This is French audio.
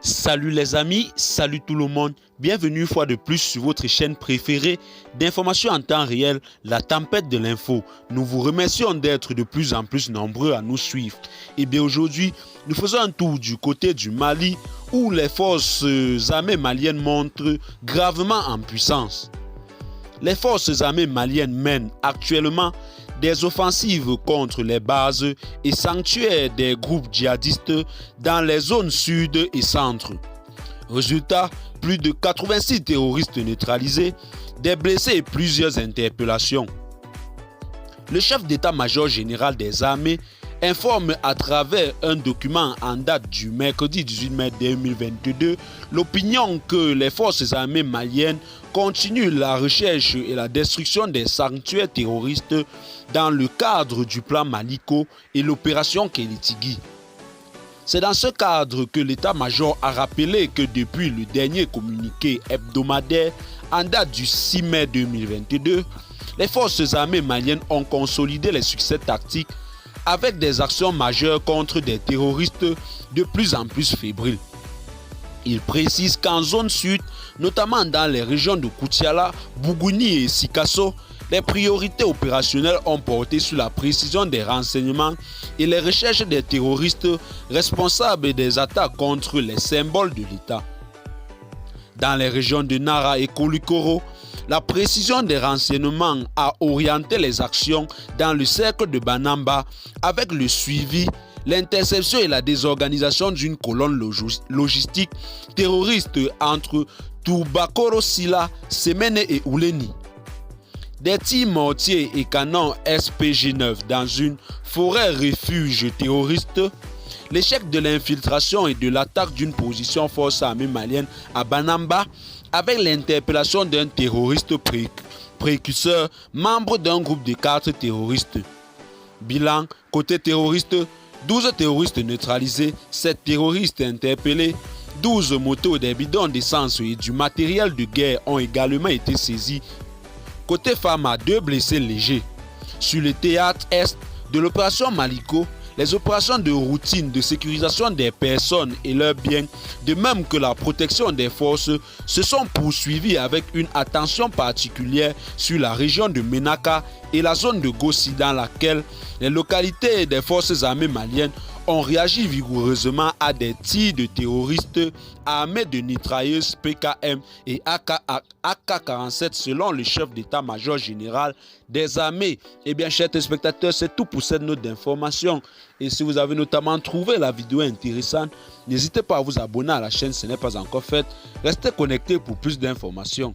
Salut les amis, salut tout le monde, bienvenue une fois de plus sur votre chaîne préférée d'information en temps réel, la tempête de l'info. Nous vous remercions d'être de plus en plus nombreux à nous suivre. Et bien aujourd'hui, nous faisons un tour du côté du Mali où les forces armées maliennes montrent gravement en puissance. Les forces armées maliennes mènent actuellement des offensives contre les bases et sanctuaires des groupes djihadistes dans les zones sud et centre. Résultat, plus de 86 terroristes neutralisés, des blessés et plusieurs interpellations. Le chef d'état-major général des armées informe à travers un document en date du mercredi 18 mai 2022 l'opinion que les forces armées maliennes continuent la recherche et la destruction des sanctuaires terroristes dans le cadre du plan Maliko et l'opération Kélitigui. C'est dans ce cadre que l'état-major a rappelé que depuis le dernier communiqué hebdomadaire en date du 6 mai 2022, les forces armées maliennes ont consolidé les succès tactiques avec des actions majeures contre des terroristes de plus en plus fébriles. Il précise qu'en zone sud, notamment dans les régions de Koutiala, Bougouni et Sikasso, les priorités opérationnelles ont porté sur la précision des renseignements et les recherches des terroristes responsables des attaques contre les symboles de l'État. Dans les régions de Nara et Koulikoro, la précision des renseignements a orienté les actions dans le cercle de Banamba avec le suivi, l'interception et la désorganisation d'une colonne logistique terroriste entre Toubakoro Sila, Semene et Ouleni. Des tirs mortiers et canons SPG-9 dans une forêt refuge terroriste, l'échec de l'infiltration et de l'attaque d'une position force armée malienne à Banamba avec l'interpellation d'un terroriste précurseur, membre d'un groupe de 4 terroristes. Bilan, côté terroriste, 12 terroristes neutralisés, 7 terroristes interpellés, 12 motos, des bidons d'essence et du matériel de guerre ont également été saisis. Côté Fama, 2 blessés légers. Sur le théâtre est de l'opération Maliko, les opérations de routine de sécurisation des personnes et leurs biens, de même que la protection des forces, se sont poursuivies avec une attention particulière sur la région de Menaka et la zone de Gossi dans laquelle les localités des forces armées maliennes ont réagi vigoureusement à des tirs de terroristes armés de mitrailleuses PKM et AK-47 selon le chef d'état-major général des armées. Eh bien, chers téléspectateurs, c'est tout pour cette note d'information. Et si vous avez notamment trouvé la vidéo intéressante, n'hésitez pas à vous abonner à la chaîne si ce n'est pas encore fait. Restez connectés pour plus d'informations.